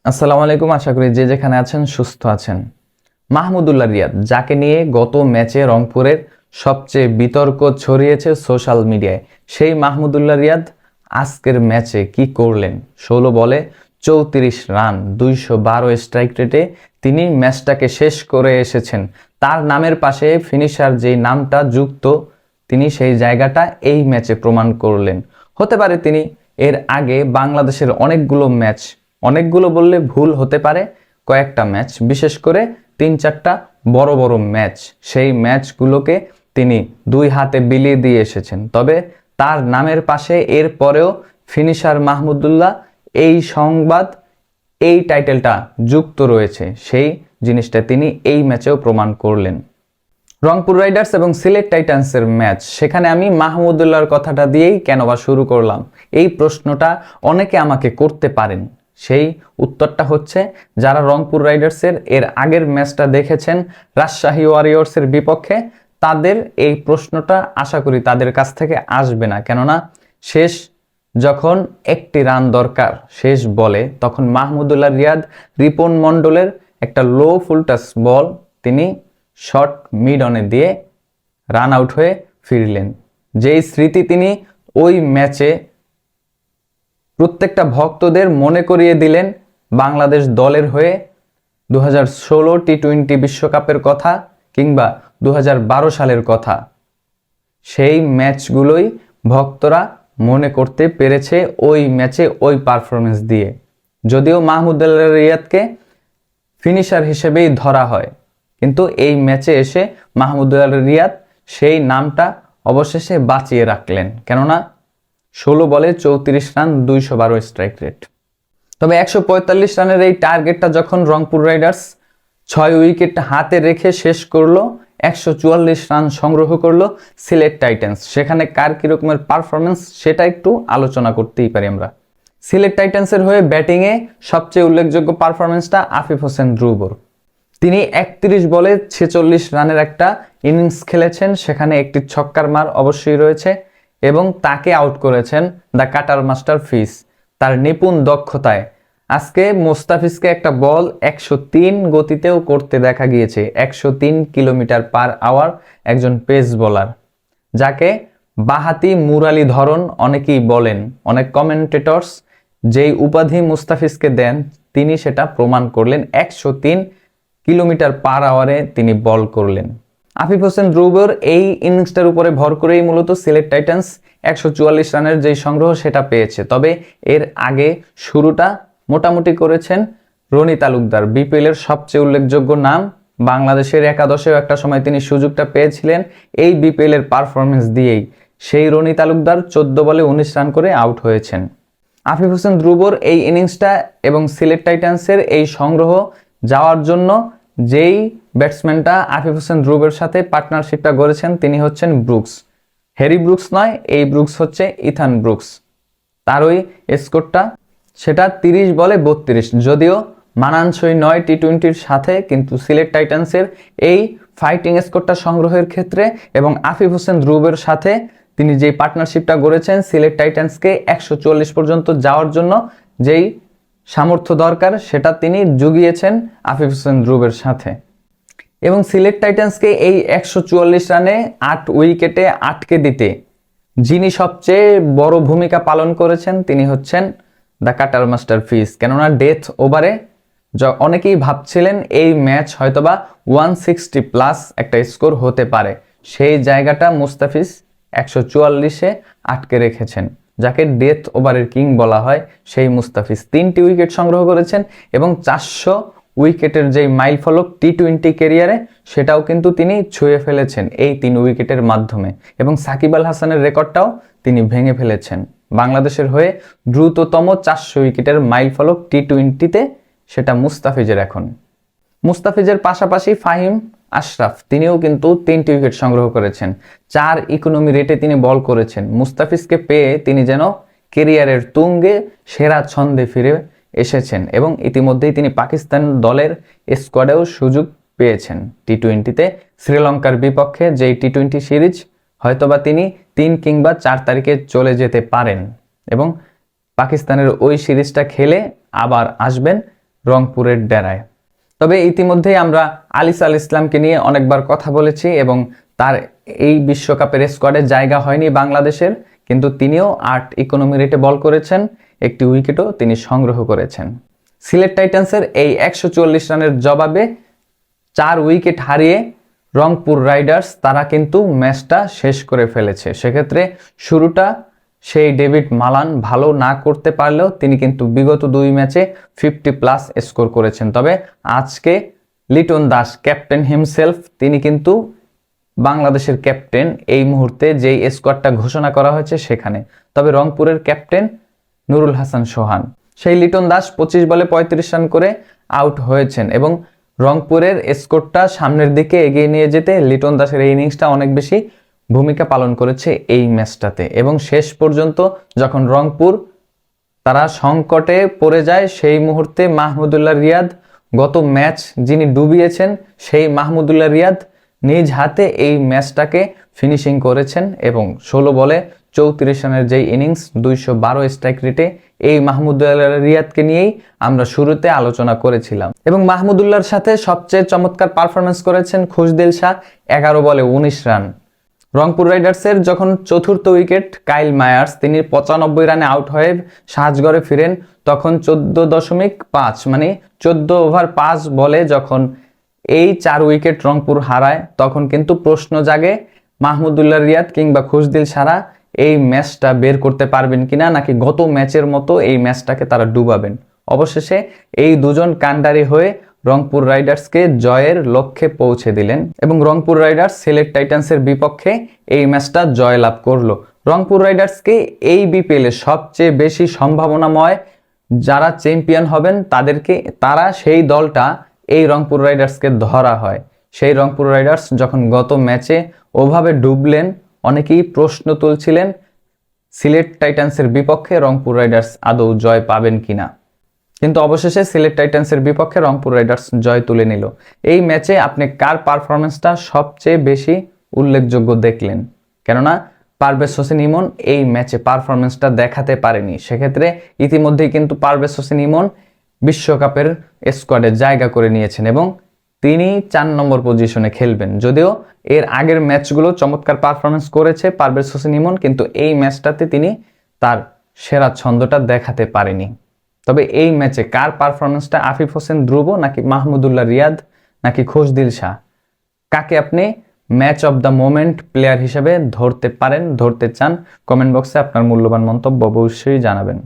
আসসালামু আলাইকুম। আশা করি যে যেখানে আছেন সুস্থ আছেন। মাহমুদুল্লাহ রিয়াদ, যাকে নিয়ে গত ম্যাচে রংপুরের সবচেয়ে বিতর্ক ছড়িয়েছে সোশ্যাল মিডিয়ায়, সেই মাহমুদুল্লাহ রিয়াদ আজকের ম্যাচে কি করলেন? 16 বলে 34 রান, 212 স্ট্রাইক রেটে তিনি ম্যাচটাকে শেষ করে এসেছেন। তার নামের পাশে ফিনিশার যেই নামটা যুক্ত, তিনি সেই জায়গাটা এই ম্যাচে প্রমাণ করলেন। হতে পারে তিনি এর আগে বাংলাদেশের অনেকগুলো বললে ভুল হতে পারে, কয়েকটা ম্যাচ, বিশেষ করে 3-4টা বড় বড় ম্যাচ, সেই ম্যাচগুলোকে তিনি দুই হাতে বিলিয়ে দিয়ে এসেছেন। তবে তার নামের পাশে এর পরেও ফিনিশার মাহমুদুল্লাহ এই সংবাদ, এই টাইটেলটা যুক্ত রয়েছে, সেই জিনিসটা তিনি এই ম্যাচেও প্রমাণ করলেন। রংপুর রাইডার্স এবং সিলেট টাইটান্সের ম্যাচ, সেখানে আমি মাহমুদুল্লাহর কথাটা দিয়েই কেন বা শুরু করলাম, এই প্রশ্নটা অনেকে আমাকে করতে পারেন। সেই উত্তরটা হচ্ছে, যারা রংপুর রাইডার্সের এর আগের ম্যাচটা দেখেছেন রাজশাহী ওয়ারিয়র্সের বিপক্ষে, তাদের এই প্রশ্নটা আশা করি তাদের কাছ থেকে আসবে না। কেননা শেষ যখন একটি রান দরকার শেষ বলে, তখন মাহমুদুল্লাহ রিয়াদ রিপন মণ্ডলের একটা লো ফুল টাচ বল তিনি শর্ট মিড অনে দিয়ে রান আউট হয়ে ফিরলেন। যেই স্মৃতি তিনি ওই ম্যাচে প্রত্যেকটা ভক্তদের মনে করিয়ে দিলেন বাংলাদেশ দলের হয়ে 2016 টি-20 বিশ্বকাপের কথা কিংবা 2012 সালের কথা, সেই ম্যাচগুলোই ভক্তরা মনে করতে পেরেছে ওই ম্যাচে ওই পারফরমেন্স দিয়ে। যদিও মাহমুদুল্লাহ রিয়াদকে ফিনিশার হিসেবেই ধরা হয়, কিন্তু এই ম্যাচে এসে মাহমুদুল্লাহ রিয়াদ সেই নামটা অবশেষে বাঁচিয়ে রাখলেন। কেননা 16 বলে 34 রান, 212 স্ট্রাইক রেট। তবে 145 রানের এই টার্গেটটা যখন রংপুর রাইডার্স 6 উইকেট হাতে রেখে শেষ করলো, 144 রান সংগ্রহ করলো সিলেট টাইটান্স, সেখানে কার কিরকমের পারফরমেন্স সেটা একটু আলোচনা করতেই পারি আমরা। সিলেট টাইটান্সের হয়ে ব্যাটিংয়ে সবচেয়ে উল্লেখযোগ্য পারফরমেন্সটা আফিফ হোসেন ধ্রুবর। তিনি 31 বলে 46 রানের একটা ইনিংস খেলেছেন, সেখানে একটি ছক্কার মার অবশ্যই রয়েছে এবং তাকে আউট করেছেন দ্য কাটার মাস্টার ফিস তার নিপুণ দক্ষতায়। আজকে মোস্তাফিজকে একটা বল 103 গতিতেও করতে দেখা গিয়েছে, 103 কিলোমিটার পার আওয়ার, একজন পেস বোলার যাকে বাহাতি মুরালি ধরন অনেকেই বলেন। অনেক কমেন্টেটরস যেই উপাধি মুস্তাফিজকে দেন, তিনি সেটা প্রমাণ করলেন। 103 কিলোমিটার পার আওয়ারে তিনি বল করলেন। আফিফ হোসেন ধ্রুবর এই ইনিংসটার উপরে ভর করেই মূলত সিলেট টাইটান্স 144 রানের যেই সংগ্রহ সেটা পেয়েছে। তবে এর আগে শুরুটা মোটামুটি করেছেন রনি তালুকদার, বিপিএল এর সবচেয়ে উল্লেখযোগ্য নাম। বাংলাদেশের একাদশেও একটা সময় তিনি সুযোগটা পেয়েছিলেন এই বিপিএল এর পারফরমেন্স দিয়েই। সেই রনি তালুকদার 14 বলে 19 রান করে আউট হয়েছেন। আফিফ হোসেন ধ্রুবর এই ইনিংসটা এবং সিলেট টাইটান্সের এই সংগ্রহ যাওয়ার জন্য যেই ব্যাটসম্যানটা আফিফ হোসেন ধ্রুবের সাথে পার্টনারশিপটা গড়েছেন, তিনি হচ্ছেন ব্রুকস। হ্যারি ব্রুকস নয়, এই ব্রুকস হচ্ছে ইথান ব্রুকস। তার ওই স্কোরটা সেটা 30 বলে 32, যদিও মানানসই নয় টি-20-র সাথে, কিন্তু সিলেট টাইটান্সের এই ফাইটিং স্কোরটা সংগ্রহের ক্ষেত্রে এবং আফিফ হোসেন ধ্রুবের সাথে তিনি যেই পার্টনারশিপটা গড়েছেন, সিলেট টাইটান্সকে 144 পর্যন্ত যাওয়ার জন্য যেই সামর্থ্য দরকার সেটা তিনি জুগিয়েছেন আফিফ হোসেন ধ্রুবের সাথে। এবং সিলেট টাইটান্সকে এই 144 রানে 8 উইকেটে আটকে দিতে যিনি সবচেয়ে বড় ভূমিকা পালন করেছেন, তিনি হচ্ছেন দ্য কাটার মাস্টার ফিস। কেননা ডেথ ওভারে অনেকেই ভাবছিলেন এই ম্যাচ হয়তোবা 160 প্লাস একটা স্কোর হতে পারে, সেই জায়গাটা মুস্তাফিজ 144-এ আটকে রেখেছেন। যাকে ডেথ ওভারের কিং বলা হয়, সেই মুস্তাফিজ 3টি উইকেট সংগ্রহ করেছেন এবং 400 উইকেটের যেই মাইল ফলক টি-20 ক্যারিয়ারে, সেটাও কিন্তু তিনি ছুঁয়ে ফেলেছেন এই 3 উইকেটের মাধ্যমে। এবং সাকিব আল হাসানের রেকর্ডটাও তিনি ভেঙে ফেলেছেন। বাংলাদেশের হয়ে দ্রুততম 400 উইকেটের মাইল ফলক টি-20-তে সেটা মুস্তাফিজের। এখন মুস্তাফিজের পাশাপাশি ফাহিম আশরাফ, তিনিও কিন্তু 3টি উইকেট সংগ্রহ করেছেন। 4 ইকোনমি রেটে তিনি বল করেছেন। মুস্তাফিজকে পেয়ে তিনি যেন কেরিয়ারের তুঙ্গে সেরা ছন্দে ফিরে এসেছেন এবং ইতিমধ্যেই তিনি পাকিস্তান দলের স্কোয়াডেও সুযোগ পেয়েছেন। টি-20-তে শ্রীলঙ্কার বিপক্ষে যেই টি-20 সিরিজ, হয়তোবা তিনি 3 কিংবা 4 তারিখে চলে যেতে পারেন এবং পাকিস্তানের ওই সিরিজটা খেলে আবার আসবেন রংপুরের ডেরায়। তবে ইতিমধ্যেই আমরা আলিস আল ইসলামকে নিয়ে অনেকবার কথা বলেছি এবং তার এই বিশ্বকাপের স্কোয়াডে জায়গা হয়নি বাংলাদেশের, কিন্তু তিনিও 8 ইকোনমি রেটে বল করেছেন, একটি উইকেটও তিনি সংগ্রহ করেছেন। সিলেট টাইটান্সের এই 144 রানের জবাবে 4 উইকেট হারিয়ে রংপুর রাইডার্স তারা কিন্তু ম্যাচটা শেষ করে ফেলেছে। সেক্ষেত্রে শুরুটা সেই ডেভিড মালান ভালো না করতে পারলেও তিনি কিন্তু বিগত 2 ম্যাচে 50+ স্কোর করেছেন। তবে আজকে লিটন দাস ক্যাপ্টেন হিমসেলফ, তিনি কিন্তু বাংলাদেশের ক্যাপ্টেন এই মুহূর্তে যেই স্কোয়াডটা ঘোষণা করা হয়েছে সেখানে। তবে রংপুরের ক্যাপ্টেন নুরুল হাসান সোহান, সেই লিটন দাস 25 বলে 35 রান করে আউট হয়েছেন এবং রংপুরের স্কোরটা সামনের দিকে এগিয়ে নিয়ে যেতে লিটন দাসের এই ইনিংসটা অনেক বেশি ভূমিকা পালন করেছে এই ম্যাচটাতে। এবং শেষ পর্যন্ত যখন রংপুর তারা সংকটে পড়ে যায়, সেই মুহূর্তে মাহমুদুল্লাহ রিয়াদ, গত ম্যাচ যিনি ডুবিয়েছেন সেই মাহমুদুল্লাহ রিয়াদ নিজ হাতে এই ম্যাচটাকে ফিনিশিং করেছেন এবং 16 বলে 34 রানের যেই ইনিংস, 212 স্ট্রাইক রেটে, এই মাহমুদুল্লাহ রিয়াদকে নিয়েই আমরা শুরুতে আলোচনা করেছিলাম। এবং মাহমুদুল্লাহর সাথে সবচেয়ে চমৎকার পারফরমেন্স করেছেন খুশদিল শাহ, 11 বলে 19 রান। রংপুর রাইডার্সের যখন চতুর্থ উইকেট কাইল মায়ার্স, তিনি 95 রানে আউট হয়ে সাজঘরে ফিরেন, তখন 14.5 মানে 14 ওভার 5 বলে যখন এই 4 উইকেট রংপুর হারায়, তখন কিন্তু প্রশ্ন জাগে মাহমুদুল্লাহ রিয়াদ কিংবা খুশদিল শাহ এই ম্যাচটা বের করতে পারবেন কিনা, নাকি গত ম্যাচের মতো এই ম্যাচটাকে তারা ডুবাবেন। অবশেষে এই দুজন কান্ডারি হয়ে রংপুর রাইডার্সকে জয়ের লক্ষ্যে পৌঁছে দিলেন এবং রংপুর রাইডার্স সিলেট টাইটান্সের বিপক্ষে এই ম্যাচটা জয়লাভ করলো। রংপুর রাইডার্সকে এই বিপিএল এ সবচেয়ে বেশি সম্ভাবনাময় যারা চ্যাম্পিয়ন হবেন তারা সেই দলটা এই রংপুর রাইডার্সকে ধরা হয়। সেই রংপুর রাইডার্স যখন গত ম্যাচে ওভাবে ডুবলেন, অনেকেই প্রশ্ন তুলছিলেন সিলেট টাইটান্সের বিপক্ষে রংপুর রাইডার্স আদৌ জয় পাবেন কিনা, কিন্তু অবশেষে সিলেট টাইটান্সের বিপক্ষে রংপুর রাইডার্স জয় তুলে নিল। এই ম্যাচে আপনি কার পারফরমেন্সটা সবচেয়ে বেশি উল্লেখযোগ্য দেখলেন? কেননা পারভেজ হোসেন ইমন এই ম্যাচে পারফরমেন্সটা দেখাতে পারেনি। সেক্ষেত্রে ইতিমধ্যেই কিন্তু পারভেজ হোসেন ইমন বিশ্বকাপের স্কোয়াডে জায়গা করে নিয়েছেন এবং তিনি 4 নম্বর পজিশনে খেলবেন। যদিও এর আগের ম্যাচগুলো চমৎকার পারফরমেন্স করেছে পারভেজ হোসেন ইমন, কিন্তু এই ম্যাচটাতে তিনি তার সেরা ছন্দটা দেখাতে পারেনি। তবে এই ম্যাচে কার পারফরমেন্সটা, আফিফ হোসেন ধ্রুব নাকি মাহমুদুল্লাহ রিয়াদ নাকি খুশদিল শাহ, কাকে আপনি match of the moment player হিসেবে ধরতে চান? কমেন্ট বক্সে আপনার মূল্যবান মন্তব্য অবশ্যই জানাবেন।